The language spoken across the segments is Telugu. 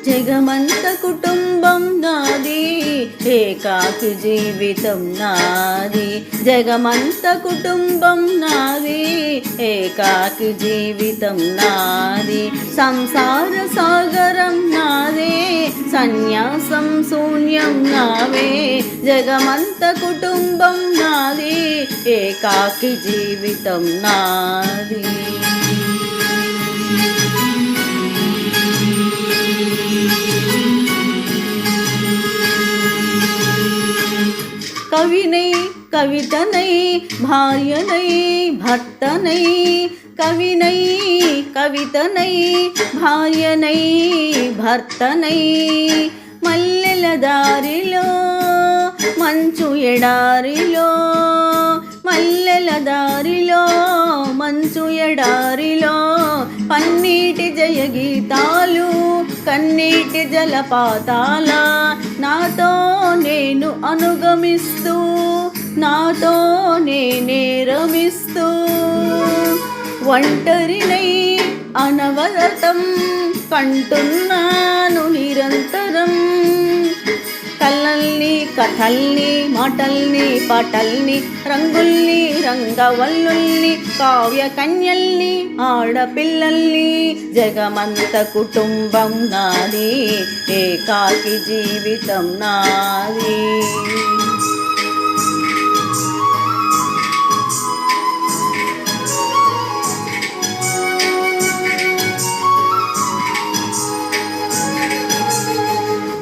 జగమంత కుటుంబం నాది, ఏకాకి జీవితం నాది. జగమంత కుటుంబం నాది, ఏకాకి జీవితం నాది. సంసార సాగరం నాదే, సన్యాసం శూన్యం నావే. జగమంత కుటుంబం నాది, ఏకాకి జీవితం నాది. కవినై కవితనై భార్యనై భర్తనై, కవినై కవితనై భార్యనై భర్తనై. మల్లెల దారిలో మంచు ఎడారిలో, మల్లెల దారిలో మంచు ఎడారిలో. పన్నీటి జయగీతాలు కన్నీటి జలపాతాల, నాతో నేను అనుగమిస్తూ నాతో నేనే రమిస్తూ. ఒంటరినై అనవరతం కంటున్నాను నిరంతరం. కళ్ళల్ని కథల్ని మాటల్ని పాటల్ని, రంగుల్ని రంగవల్లుల్ని కావ్య కన్యల్ని ఆడపిల్లల్ని. జగమంత కుటుంబం నాది, ఏకాకి జీవితం నాది.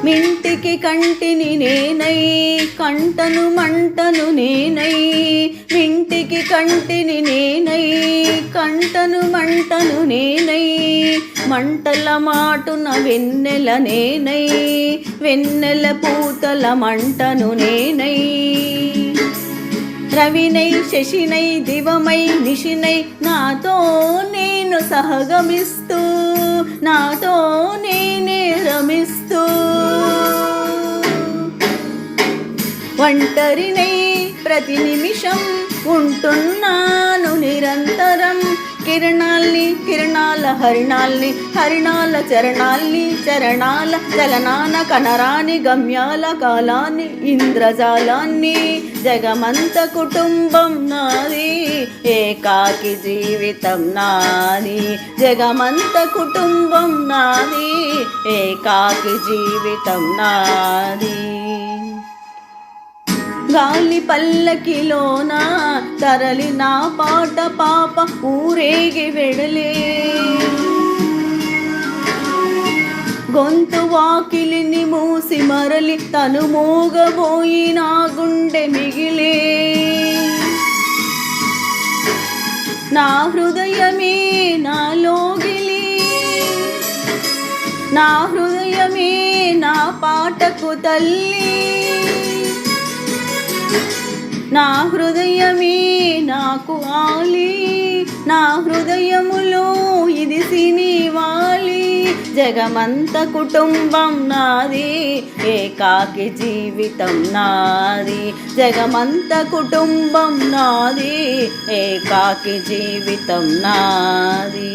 మింటికి కంటిని నేనై, కంటను మంటను నేనై. మింటికి కంటిని నేనై, కంటను మంటను నేనై. మంటల మాటున వెన్నెల నేనై, వెన్నెల పూతల మంటను నేనై. రవినై శశినై దివమై నిశినై, నాతో నేను సహగమిస్తూ నాతో నేనే రమిస్తూ. ఒంటరినై ప్రతి నిమిషం ఉంటున్నాను నిరంతరం. కిరణాల్ని కిరణాల హరిణాల్ని, హరిణాల చరణాల్ని చరణాల చలనాన కనరాని గమ్యాల కాలాన్ని ఇంద్రజాలాన్ని. జగమంత కుటుంబం నాది, ఏకాకి జీవితం నాది. జగమంత కుటుంబం నాది, ఏకాకి జీవితం నాది. గాలి పల్లకిలోన తరలి నా పాట పాప ఊరేగి వెడలే. గొంతు వాకిలిని మూసి మరలి తను మోగబోయి నా గుండె మిగిలే. నా హృదయమే నాలోగిలి, నా హృదయమే నా పాటకు తల్లి. నా హృదయమే నాకు ఆలి, నా హృదయములో ఇది సినివాలి. జగమంత కుటుంబం నాది, ఏకాకి జీవితం నాది. జగమంత కుటుంబం నాది, ఏకాకి జీవితం నాది.